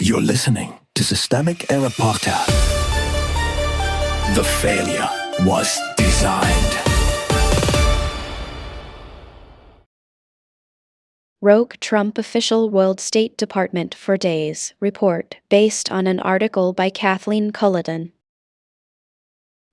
You're listening to Systemic Error Podcast. The failure was designed. Rogue Trump official roiled State Department for days report based on an article by Kathleen Culloden.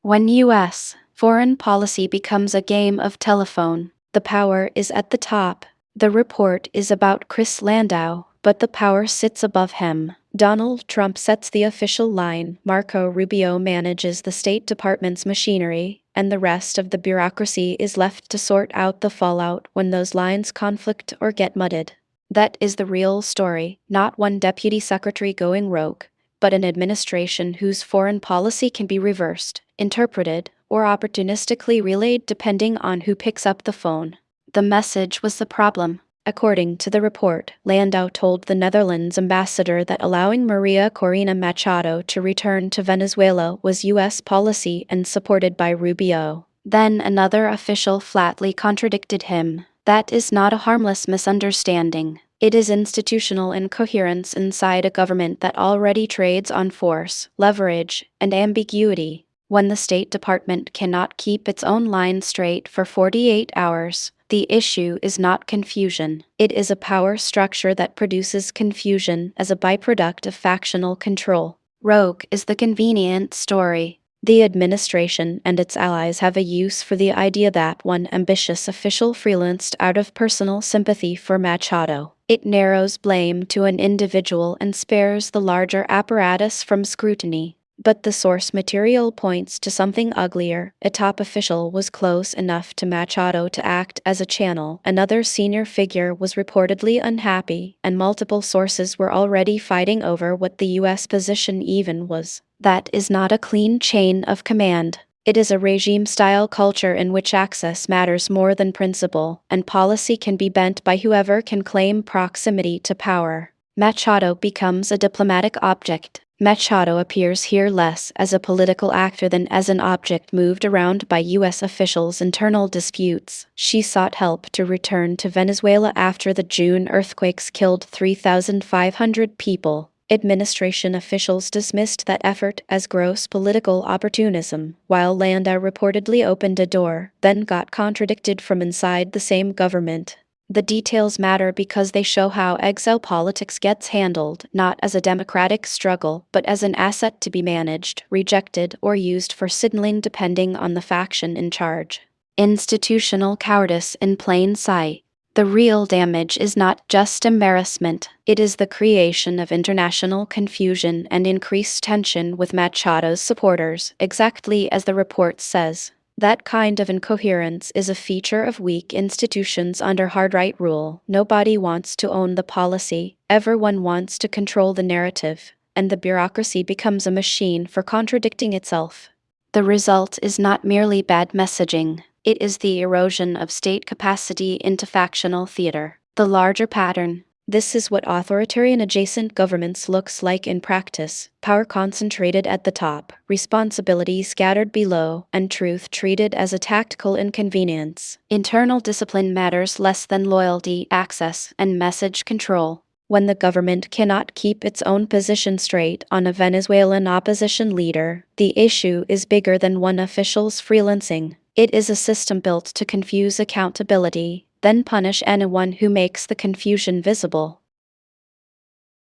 When U.S. foreign policy becomes a game of telephone, the power is at the top. The report is about Chris Landau, but the power sits above him. Donald Trump sets the official line, Marco Rubio manages the State Department's machinery, and the rest of the bureaucracy is left to sort out the fallout when those lines conflict or get muddied. That is the real story, not one deputy secretary going rogue, but an administration whose foreign policy can be reversed, interpreted, or opportunistically relayed depending on who picks up the phone. The message was the problem. According to the report, Landau told the Netherlands ambassador that allowing Maria Corina Machado to return to Venezuela was U.S. policy and supported by Rubio. Then another official flatly contradicted him. That is not a harmless misunderstanding. It is institutional incoherence inside a government that already trades on force, leverage, and ambiguity. When the State Department cannot keep its own line straight for 48 hours, the issue is not confusion. It is a power structure that produces confusion as a byproduct of factional control. Rogue is the convenient story. The administration and its allies have a use for the idea that one ambitious official freelanced out of personal sympathy for Machado. It narrows blame to an individual and spares the larger apparatus from scrutiny. But the source material points to something uglier. A top official was close enough to Machado to act as a channel. Another senior figure was reportedly unhappy, and multiple sources were already fighting over what the U.S. position even was. That is not a clean chain of command. It is a regime-style culture in which access matters more than principle, and policy can be bent by whoever can claim proximity to power. Machado becomes a diplomatic object. Machado appears here less as a political actor than as an object moved around by U.S. officials' internal disputes. She sought help to return to Venezuela after the June earthquakes killed 3,500 people. Administration officials dismissed that effort as gross political opportunism, while Landau reportedly opened a door, then got contradicted from inside the same government. The details matter because they show how exile politics gets handled, not as a democratic struggle, but as an asset to be managed, rejected, or used for signaling depending on the faction in charge. Institutional cowardice in plain sight. The real damage is not just embarrassment, it is the creation of international confusion and increased tension with Machado's supporters, exactly as the report says. That kind of incoherence is a feature of weak institutions under hard right rule. Nobody wants to own the policy, everyone wants to control the narrative, and the bureaucracy becomes a machine for contradicting itself. The result is not merely bad messaging, it is the erosion of state capacity into factional theater. The larger pattern. This is what authoritarian adjacent governments looks like in practice: power concentrated at the top, responsibility scattered below, and truth treated as a tactical inconvenience. Internal discipline matters less than loyalty, access, and message control. When the government cannot keep its own position straight on a Venezuelan opposition leader, the issue is bigger than one official's freelancing. It is a system built to confuse accountability, then punish anyone who makes the confusion visible.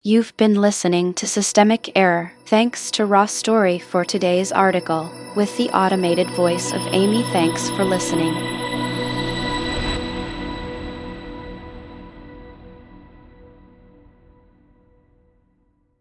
You've been listening to Systemic Error. Thanks to Raw Story for today's article, with the automated voice of Amy. Thanks for listening.